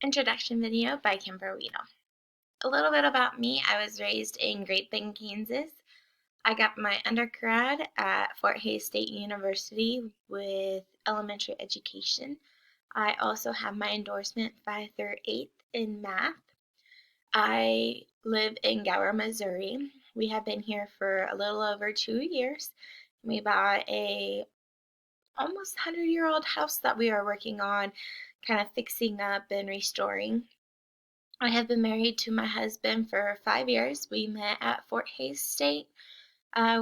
Introduction video by Kimber Weedle. A little bit about me. I was raised in Great Bend, Kansas. I got my undergrad at Fort Hays State University with elementary education. I also have my endorsement 5th through 8th in math. I live in Gower, Missouri. We have been here for a little over 2 years. We bought a almost 100-year-old house that we are working on kind of fixing up and restoring. I have been married to my husband for 5 years. We met at Fort Hays State.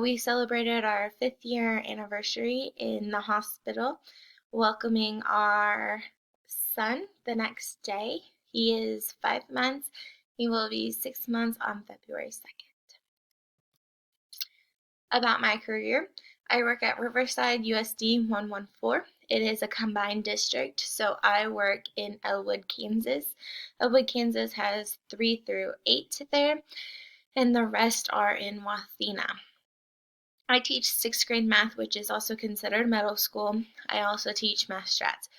We celebrated our 5th-year anniversary in the hospital, welcoming our son the next day. He is 5 months. He will be 6 months on February 2nd. About my career, I work at Riverside USD 114. It is a combined district, so I work in Elwood, Kansas. Elwood, Kansas has 3 through 8 there, and the rest are in Wathena. I teach 6th grade math, which is also considered middle school. I also teach math strats.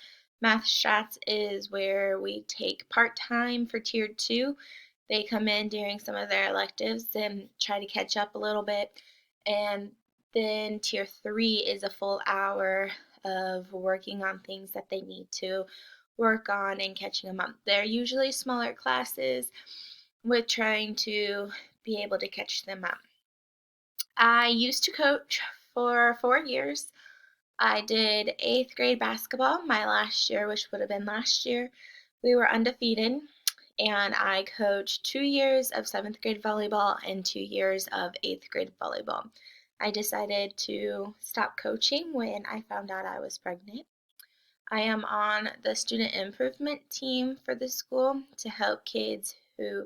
Math strats is where we take part-time for tier 2. They come in during some of their electives and try to catch up a little bit. And then tier 3 is a full hour of working on things that they need to work on and catching them up. They're usually smaller classes with trying to be able to catch them up. I used to coach for 4 years. I did 8th grade basketball my last year, which would have been last year. We were undefeated, and I coached 2 years of 7th grade volleyball and 2 years of 8th grade volleyball. I decided to stop coaching when I found out I was pregnant. I am on the student improvement team for the school to help kids who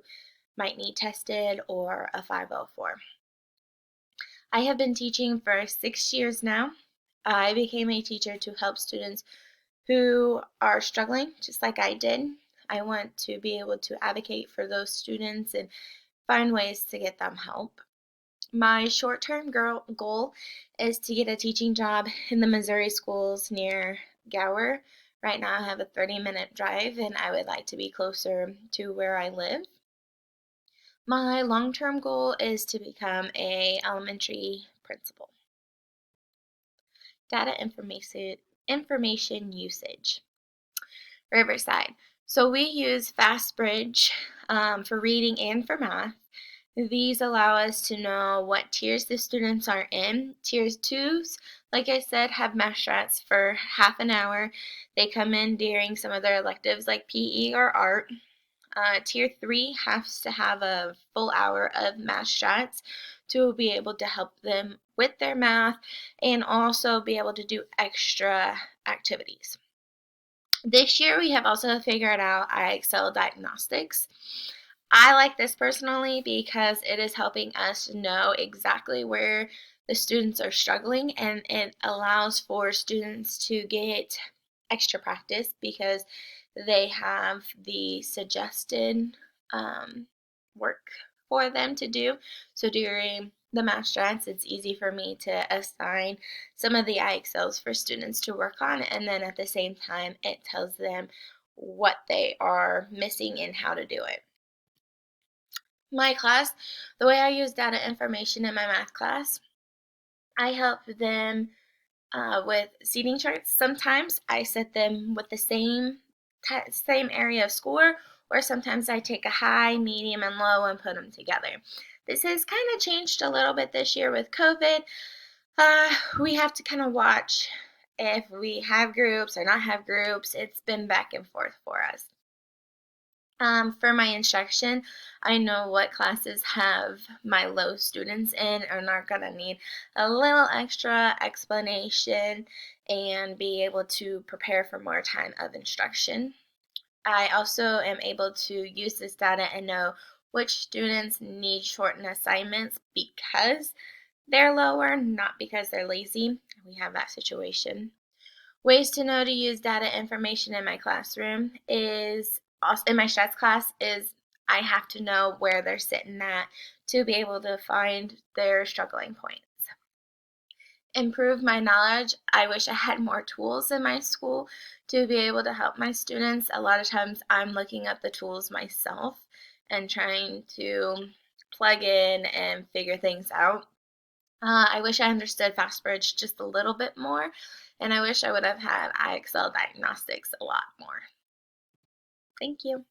might need tested or a 504. I have been teaching for 6 years now. I became a teacher to help students who are struggling, just like I did. I want to be able to advocate for those students and find ways to get them help. My short-term goal is to get a teaching job in the Missouri schools near Gower. Right now I have a 30-minute drive, and I would like to be closer to where I live. My long-term goal is to become a elementary principal. Data information usage. Riverside. So we use FastBridge for reading and for math. These allow us to know what tiers the students are in. Tiers 2s, like I said, have math strats for half an hour. They come in during some of their electives like PE or art. Tier 3 has to have a full hour of math strats to be able to help them with their math and also be able to do extra activities. This year we have also figured out IXL diagnostics. I like this personally because it is helping us know exactly where the students are struggling, and it allows for students to get extra practice because they have the suggested work for them to do. So during the math strats, it's easy for me to assign some of the IXLs for students to work on, and then at the same time it tells them what they are missing and how to do it. My class, the way I use data information in my math class, I help them with seating charts. Sometimes I set them with the same area of score, or sometimes I take a high, medium, and low and put them together. This has kind of changed a little bit this year with COVID. We have to kind of watch if we have groups or not have groups. It's been back and forth for us. For my instruction, I know what classes have my low students in and are going to need a little extra explanation and be able to prepare for more time of instruction. I also am able to use this data and know which students need shortened assignments because they're lower, not because they're lazy. We have that situation. Ways to know to use data information in my classroom is, also in my strats class, is I have to know where they're sitting at to be able to find their struggling points. improve my knowledge, I wish I had more tools in my school to be able to help my students. A lot of times I'm looking up the tools myself and trying to plug in and figure things out. I wish I understood FastBridge just a little bit more, and I wish I would have had IXL diagnostics a lot more. Thank you.